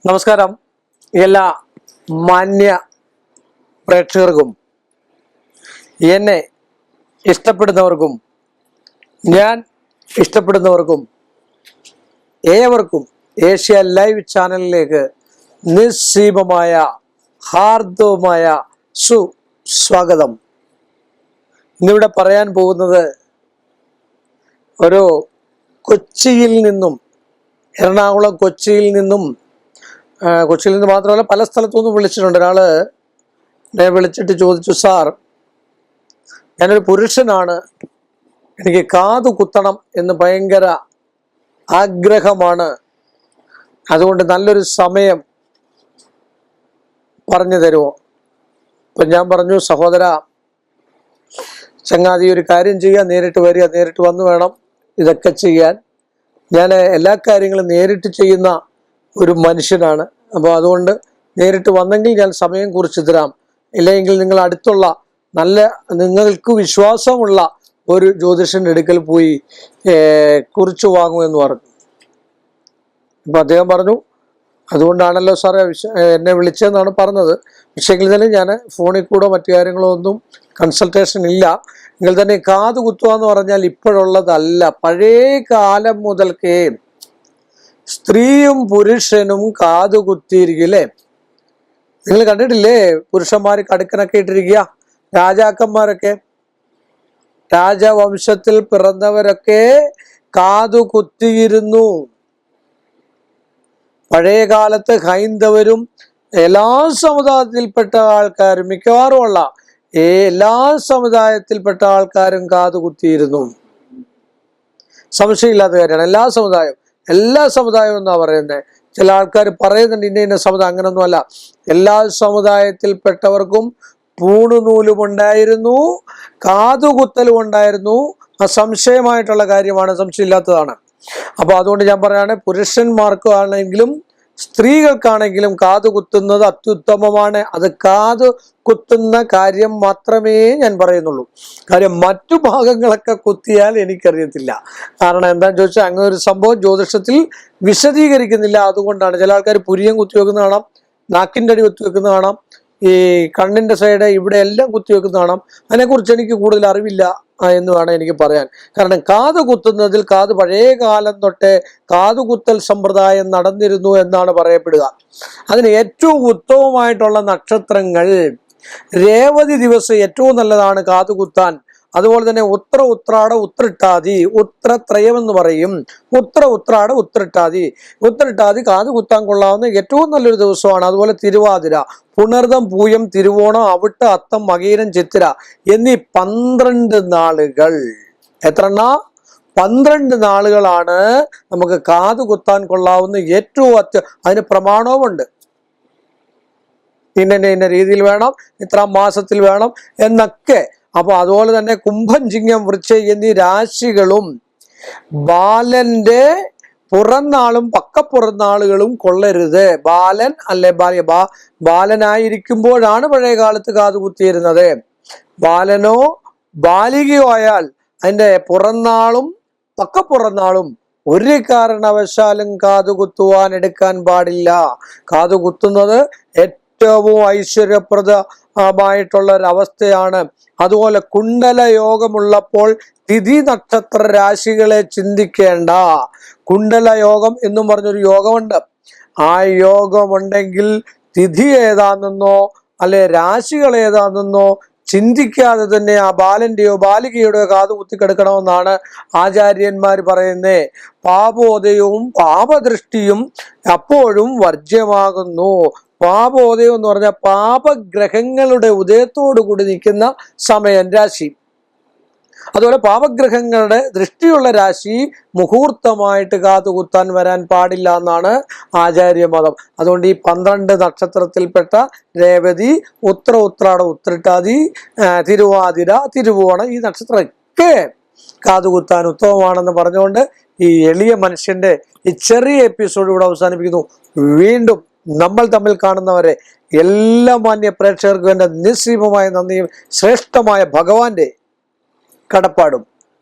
നമസ്കാരം. എല്ലാ മാന്യ പ്രേക്ഷകർക്കും എന്നെ ഇഷ്ടപ്പെടുന്നവർക്കും ഞാൻ ഇഷ്ടപ്പെടുന്നവർക്കും ഏവർക്കും ഏഷ്യ ലൈവ് ചാനലിലേക്ക് നിസ്സീമമായ ഹാർദവമായ സുസ്വാഗതം. ഇന്നിവിടെ പറയാൻ പോകുന്നത് ഒരു കൊച്ചിയിൽ നിന്നും എറണാകുളം കൊച്ചിയിൽ നിന്ന് മാത്രമല്ല പല സ്ഥലത്തുനിന്നും വിളിച്ചിട്ടുണ്ട്. ഒരാള് എന്നെ വിളിച്ചിട്ട് ചോദിച്ചു, സാർ ഞാനൊരു പുരുഷനാണ്, എനിക്ക് കാത് കുത്തണം എന്ന് ഭയങ്കര ആഗ്രഹമാണ്, അതുകൊണ്ട് നല്ലൊരു സമയം പറഞ്ഞു തരുമോ? അപ്പൊ ഞാൻ പറഞ്ഞു, സഹോദര ചങ്ങാതി ഒരു കാര്യം ചെയ്യുക, നേരിട്ട് വരിക, നേരിട്ട് വന്ന് വേണം ഇതൊക്കെ ചെയ്യാൻ. ഞാൻ എല്ലാ കാര്യങ്ങളും നേരിട്ട് ചെയ്യുന്ന ഒരു മനുഷ്യനാണ്. അപ്പോൾ അതുകൊണ്ട് നേരിട്ട് വന്നെങ്കിൽ ഞാൻ സമയം കുറിച്ച് തരാം, ഇല്ലെങ്കിൽ നിങ്ങൾ അടുത്തുള്ള നല്ല നിങ്ങൾക്ക് വിശ്വാസമുള്ള ഒരു ജ്യോതിഷന്റെ അടുക്കൽ പോയി കുറിച്ച് വാങ്ങുമെന്ന് പറഞ്ഞു. അപ്പൊ അദ്ദേഹം പറഞ്ഞു, അതുകൊണ്ടാണല്ലോ സാറേ എന്നെ വിളിച്ചതെന്നാണ് പറഞ്ഞത്. പക്ഷെങ്കിൽ തന്നെ ഞാൻ ഫോണിൽ കൂടെ മറ്റു കാര്യങ്ങളോ ഒന്നും കൺസൾട്ടേഷൻ ഇല്ല. എങ്കിൽ തന്നെ കാത് കുത്തുക എന്ന് പറഞ്ഞാൽ ഇപ്പോഴുള്ളതല്ല, പഴയ കാലം മുതൽക്കേ സ്ത്രീയും പുരുഷനും കാത് കുത്തിയിരിക്കില്ലേ? നിങ്ങൾ കണ്ടിട്ടില്ലേ? പുരുഷന്മാർ കടുക്കനൊക്കെ ഇട്ടിരിക്കുക, രാജാക്കന്മാരൊക്കെ, രാജവംശത്തിൽ പിറന്നവരൊക്കെ കാതു കുത്തിയിരുന്നു. പഴയ കാലത്ത് ഹൈന്ദവരും എല്ലാ സമുദായത്തിൽപ്പെട്ട ആൾക്കാരും, മിക്കവാറും ഉള്ള എല്ലാ സമുദായത്തിൽപ്പെട്ട ആൾക്കാരും കാതു കുത്തിയിരുന്നു. സംശയമില്ലാത്ത കാര്യമാണ്. എല്ലാ സമുദായവും എന്നാ പറയുന്നത്. ചില ആൾക്കാർ പറയുന്നുണ്ട് ഇന്ന സമുദായം, അങ്ങനൊന്നും അല്ല. എല്ലാ സമുദായത്തിൽപ്പെട്ടവർക്കും പൂണുനൂലും ഉണ്ടായിരുന്നു, കാതുകുത്തലും ഉണ്ടായിരുന്നു. അസംശയമായിട്ടുള്ള കാര്യമാണ്, സംശയമില്ലാത്തതാണ്. അപ്പൊ അതുകൊണ്ട് ഞാൻ പറയാണ്, പുരുഷന്മാർക്കാണെങ്കിലും സ്ത്രീകൾക്കാണെങ്കിലും കാത് കുത്തുന്നത് അത്യുത്തമമാണ്. അത് കാത് കുത്തുന്ന കാര്യം മാത്രമേ ഞാൻ പറയുന്നുള്ളൂ. കാര്യം മറ്റു ഭാഗങ്ങളൊക്കെ കുത്തിയാൽ എനിക്കറിയത്തില്ല. കാരണം എന്താണെന്ന് ചോദിച്ചാൽ അങ്ങനെ ഒരു സംഭവം ജ്യോതിഷത്തിൽ വിശദീകരിക്കുന്നില്ല. അതുകൊണ്ടാണ് ചില ആൾക്കാർ പുരിയം കുത്തിവെക്കുന്ന കാണാം, നാക്കിൻ്റെ അടി കുത്തിവെക്കുന്ന കാണാം, ഈ കണ്ണിന്റെ സൈഡ് ഇവിടെ എല്ലാം കുത്തിവെക്കുന്ന കാണാം. അതിനെക്കുറിച്ച് എനിക്ക് കൂടുതൽ അറിവില്ല എന്ന് വേണം എനിക്ക് പറയാൻ. കാരണം കാത് കുത്തുന്നതിൽ പഴയ കാലം തൊട്ടേ കാതുകുത്തൽ സമ്പ്രദായം നടന്നിരുന്നു എന്നാണ് പറയപ്പെടുക. അതിന് ഏറ്റവും ഉത്തമമായിട്ടുള്ള നക്ഷത്രങ്ങൾ രേവതി ദിവസം ഏറ്റവും നല്ലതാണ് കാതുകുത്താൻ. അതുപോലെ തന്നെ ഉത്രാട ഉത്രട്ടാതി, ഉത്രത്രയം എന്ന് പറയും. ഉത്രാട ഉത്രട്ടാതി കാത് കുത്താൻ കൊള്ളാവുന്ന ഏറ്റവും നല്ലൊരു ദിവസമാണ്. അതുപോലെ തിരുവാതിര, പുണർദം, പൂയം, തിരുവോണം, അവിട്ട, അത്തം, മകീരം, ചിത്തിര എന്നീ 12 നാളുകൾ. 12 നാളുകളാണ് നമുക്ക് കാത് കുത്താൻ കൊള്ളാവുന്ന ഏറ്റവും അതിന് പ്രമാണവുമുണ്ട്. ഇന്ന രീതിയിൽ വേണം, ഇത്ര മാസത്തിൽ വേണം എന്നൊക്കെ. അപ്പൊ അതുപോലെ തന്നെ കുംഭം, ചിങ്ങം, വൃശ്ചികം എന്നീ രാശികളും ബാലന്റെ പുറന്നാളും പക്കപ്പുറന്നാളുകളും കൊള്ളരുത്. ബാലൻ അല്ലെ ബാലനായിരിക്കുമ്പോഴാണ് പഴയ കാലത്ത് കാത് കുത്തിയിരുന്നത്. ബാലനോ ബാലികയോ ആയാൽ അതിന്റെ പുറന്നാളും പക്കപ്പുറന്നാളും ഒരു കാരണവശാലും കാതു കുത്തുവാൻ എടുക്കാൻ പാടില്ല. കാതു കുത്തുന്നത് ഏറ്റവും ഐശ്വര്യപ്രദമായിട്ടുള്ള ഒരവസ്ഥയാണ്. അതുപോലെ കുണ്ടല യോഗമുള്ളപ്പോൾ തിഥി നക്ഷത്ര രാശികളെ ചിന്തിക്കേണ്ട. കുണ്ടല യോഗം എന്നും പറഞ്ഞൊരു യോഗമുണ്ട്. ആ യോഗമുണ്ടെങ്കിൽ തിഥി ഏതാണെന്നോ അല്ലെ രാശികൾ ഏതാണെന്നോ ചിന്തിക്കാതെ തന്നെ ആ ബാലന്റെയോ ബാലികയുടെയോ കാത് കുത്തിക്കെടുക്കണമെന്നാണ് ആചാര്യന്മാർ പറയുന്നത്. പാപോദയവും പാപദൃഷ്ടിയും അപ്പോഴും വർജ്യമാകുന്നു. പാപോദയം എന്ന് പറഞ്ഞാൽ പാപഗ്രഹങ്ങളുടെ ഉദയത്തോടു കൂടി നിൽക്കുന്ന സമയം, രാശി. അതുപോലെ പാപഗ്രഹങ്ങളുടെ ദൃഷ്ടിയുള്ള രാശി മുഹൂർത്തമായിട്ട് കാതുകുത്താൻ വരാൻ പാടില്ല എന്നാണ് ആചാര്യമതം. അതുകൊണ്ട് ഈ 12 നക്ഷത്രത്തിൽപ്പെട്ട രേവതി, ഉത്രാട ഉത്രട്ടാതി, തിരുവാതിര, തിരുവോണം ഈ നക്ഷത്രമൊക്കെ കാതുകുത്താൻ ഉത്തമമാണെന്ന് പറഞ്ഞുകൊണ്ട് ഈ എളിയ മനുഷ്യന്റെ ഈ ചെറിയ എപ്പിസോഡ് ഇവിടെ അവസാനിപ്പിക്കുന്നു. വീണ്ടും നമ്മൾ തമ്മിൽ കാണുന്നവരെ എല്ലാ മാന്യ പ്രേക്ഷകർക്കും എൻ്റെ നിസ്സീമമായ നന്ദിയും ശ്രേഷ്ഠമായ ഭഗവാന്റെ കടപ്പാടും.